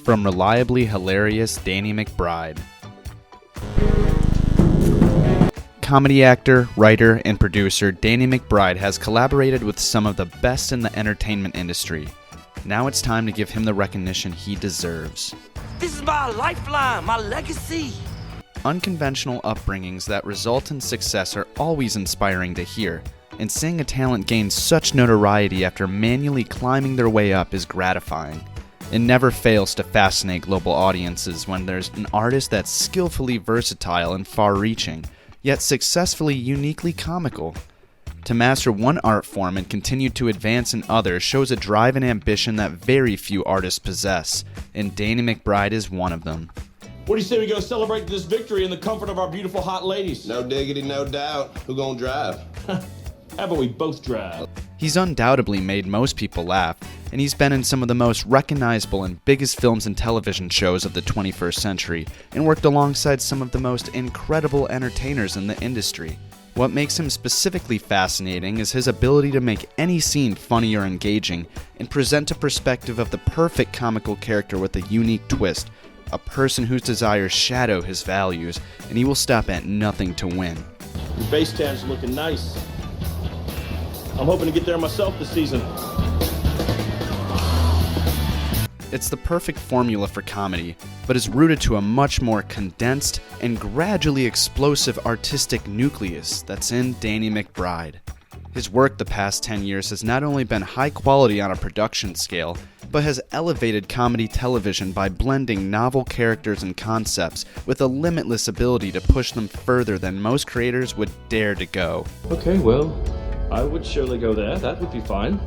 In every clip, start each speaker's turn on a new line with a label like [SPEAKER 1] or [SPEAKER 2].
[SPEAKER 1] From reliably hilarious Danny McBride. Comedy actor, writer, and producer Danny McBride has collaborated with some of the best in the entertainment industry. Now it's time to give him the recognition he deserves.
[SPEAKER 2] This is my lifeline, my legacy.
[SPEAKER 1] Unconventional upbringings that result in success are always inspiring to hear, and seeing a talent gain such notoriety after manually climbing their way up is gratifying. It never fails to fascinate global audiences when there's an artist that's skillfully versatile and far-reaching, yet successfully uniquely comical. To master one art form and continue to advance in others shows a drive and ambition that very few artists possess, and Danny McBride is one of them.
[SPEAKER 3] What do you say we go celebrate this victory in the comfort of our beautiful hot ladies?
[SPEAKER 4] No diggity, no doubt. Who gonna drive?
[SPEAKER 3] How about we both drive?
[SPEAKER 1] He's undoubtedly made most people laugh, and he's been in some of the most recognizable and biggest films and television shows of the 21st century, and worked alongside some of the most incredible entertainers in the industry. What makes him specifically fascinating is his ability to make any scene funny or engaging, and present a perspective of the perfect comical character with a unique twist, a person whose desires shadow his values, and he will stop at nothing to win.
[SPEAKER 3] Your base town's looking nice. I'm hoping to get there myself this season.
[SPEAKER 1] It's the perfect formula for comedy, but is rooted to a much more condensed and gradually explosive artistic nucleus that's in Danny McBride. His work the past 10 years has not only been high quality on a production scale, but has elevated comedy television by blending novel characters and concepts with a limitless ability to push them further than most creators would dare to go.
[SPEAKER 3] Okay, well, I would surely go there. That would be fine.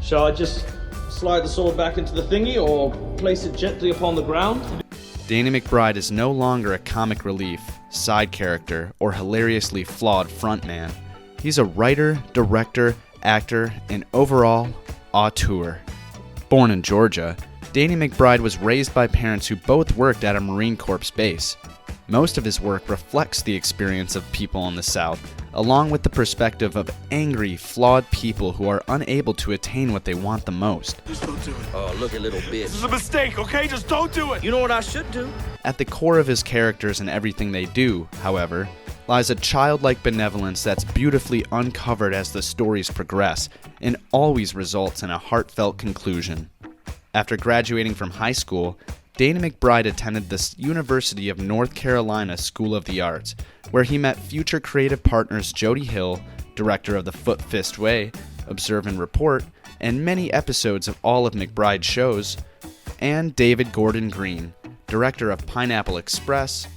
[SPEAKER 3] Shall I just slide the sword back into the thingy or place it gently upon the ground?
[SPEAKER 1] Danny McBride is no longer a comic relief, side character, or hilariously flawed frontman. He's a writer, director, actor, and overall auteur. Born in Georgia, Danny McBride was raised by parents who both worked at a Marine Corps base. Most of his work reflects the experience of people in the South, along with the perspective of angry, flawed people who are unable to attain what they want the most.
[SPEAKER 2] Just don't do it. Oh, look at little bitch.
[SPEAKER 3] This is a mistake, okay? Just don't do it!
[SPEAKER 2] You know what I should do?
[SPEAKER 1] At the core of his characters and everything they do, however, lies a childlike benevolence that's beautifully uncovered as the stories progress, and always results in a heartfelt conclusion. After graduating from high school, Danny McBride attended the University of North Carolina School of the Arts, where he met future creative partners Jody Hill, director of The Foot Fist Way, Observe and Report, and many episodes of all of McBride's shows, and David Gordon Green, director of Pineapple Express,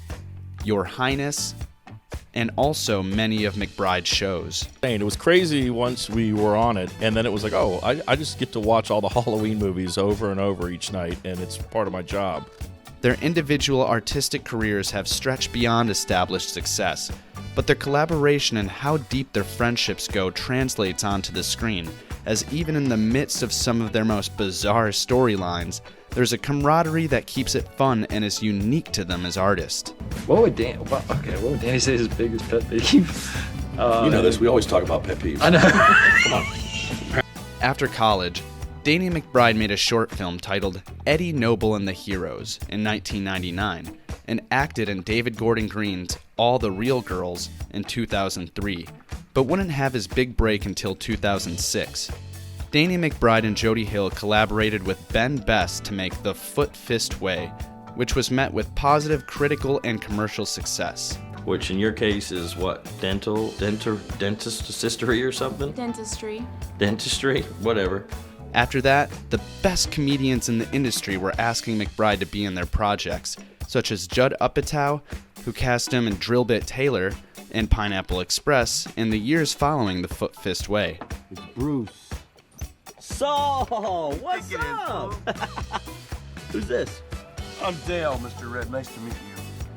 [SPEAKER 1] Your Highness, and also many of McBride's shows.
[SPEAKER 5] It was crazy once we were on it, and then it was like, oh, I just get to watch all the Halloween movies over and over each night, and it's part of my job.
[SPEAKER 1] Their individual artistic careers have stretched beyond established success, but their collaboration and how deep their friendships go translates onto the screen, as even in the midst of some of their most bizarre storylines, there's a camaraderie that keeps it fun and is unique to them as artists.
[SPEAKER 6] What would Danny say is his biggest pet peeve?
[SPEAKER 7] You know this, we always talk about pet peeves.
[SPEAKER 6] I know.
[SPEAKER 7] Come on.
[SPEAKER 1] After college, Danny McBride made a short film titled Eddie Noble and the Heroes in 1999 and acted in David Gordon Green's All the Real Girls in 2003, but wouldn't have his big break until 2006. Danny McBride and Jody Hill collaborated with Ben Best to make The Foot Fist Way, which was met with positive critical and commercial success.
[SPEAKER 8] Which in your case is what? Dentistry or something? Dentistry? Whatever.
[SPEAKER 1] After that, the best comedians in the industry were asking McBride to be in their projects, such as Judd Apatow, who cast him in Drillbit Taylor and Pineapple Express in the years following The Foot Fist Way.
[SPEAKER 6] It's Bruce.
[SPEAKER 8] Saul, what's up? Who's this?
[SPEAKER 9] I'm Dale, Mr. Red. Nice to meet you.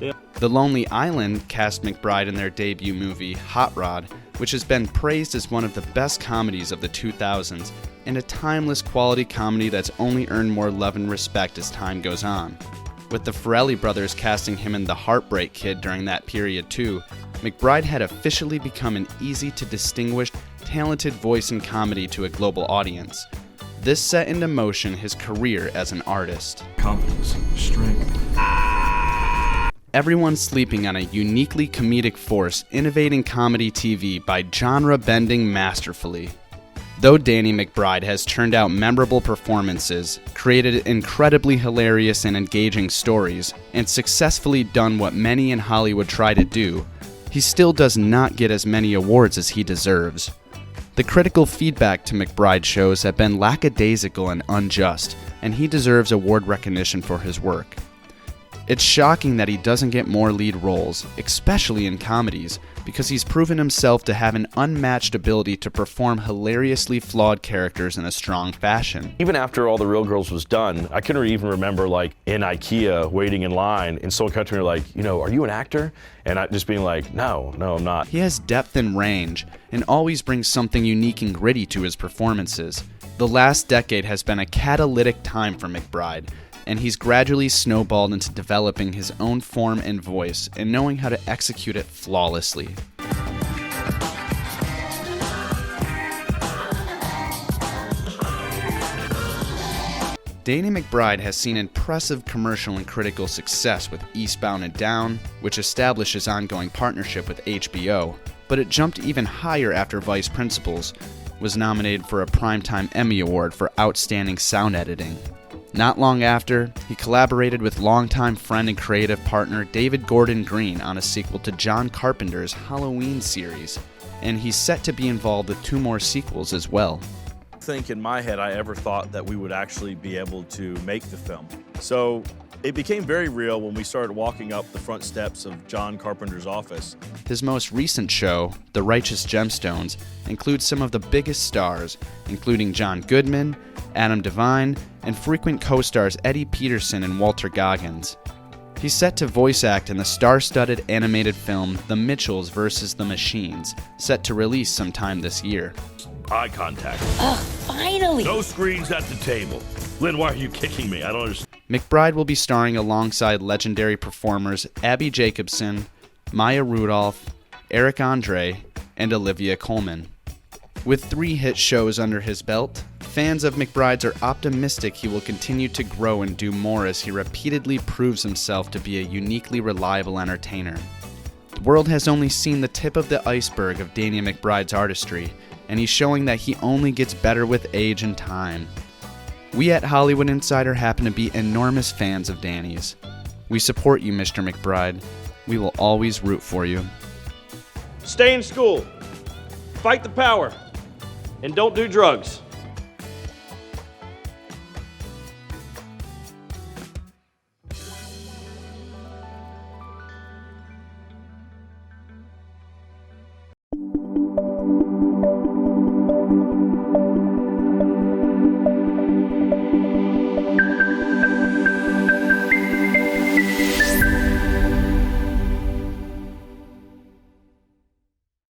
[SPEAKER 8] Dale.
[SPEAKER 1] The Lonely Island cast McBride in their debut movie, Hot Rod, which has been praised as one of the best comedies of the 2000s, and a timeless quality comedy that's only earned more love and respect as time goes on. With the Farrelly brothers casting him in The Heartbreak Kid during that period too, McBride had officially become an easy-to-distinguish, talented voice in comedy to a global audience. This set into motion his career as an artist.
[SPEAKER 6] Confidence, strength.
[SPEAKER 1] Everyone's sleeping on a uniquely comedic force innovating comedy TV by genre-bending masterfully. Though Danny McBride has turned out memorable performances, created incredibly hilarious and engaging stories, and successfully done what many in Hollywood try to do, he still does not get as many awards as he deserves. The critical feedback to McBride shows have been lackadaisical and unjust, and he deserves award recognition for his work. It's shocking that he doesn't get more lead roles, especially in comedies, because he's proven himself to have an unmatched ability to perform hilariously flawed characters in a strong fashion.
[SPEAKER 7] Even after All the Real Girls was done, I couldn't even remember, like, in IKEA waiting in line and someone cut to me like, you know, are you an actor? And I just being like, no, I'm not.
[SPEAKER 1] He has depth and range, and always brings something unique and gritty to his performances. The last decade has been a catalytic time for McBride, and he's gradually snowballed into developing his own form and voice and knowing how to execute it flawlessly. Danny McBride has seen impressive commercial and critical success with Eastbound and Down, which established his ongoing partnership with HBO, but it jumped even higher after Vice Principals was nominated for a Primetime Emmy Award for Outstanding Sound Editing. Not long after, he collaborated with longtime friend and creative partner David Gordon Green on a sequel to John Carpenter's Halloween series, and he's set to be involved with 2 more sequels as well.
[SPEAKER 5] I think in my head I ever thought that we would actually be able to make the film. So it became very real when we started walking up the front steps of John Carpenter's office.
[SPEAKER 1] His most recent show, The Righteous Gemstones, includes some of the biggest stars, including John Goodman, Adam Devine, and frequent co-stars Eddie Peterson and Walter Goggins. He's set to voice act in the star-studded animated film The Mitchells vs. the Machines, set to release sometime this year.
[SPEAKER 7] Eye contact.
[SPEAKER 8] Finally!
[SPEAKER 7] No screens at the table. Lynn, why are you kicking me? I don't understand.
[SPEAKER 1] McBride will be starring alongside legendary performers Abby Jacobson, Maya Rudolph, Eric Andre, and Olivia Colman. With 3 hit shows under his belt, fans of McBride's are optimistic he will continue to grow and do more as he repeatedly proves himself to be a uniquely reliable entertainer. The world has only seen the tip of the iceberg of Danny McBride's artistry, and he's showing that he only gets better with age and time. We at Hollywood Insider happen to be enormous fans of Danny's. We support you, Mr. McBride. We will always root for you.
[SPEAKER 3] Stay in school, fight the power, and don't do drugs.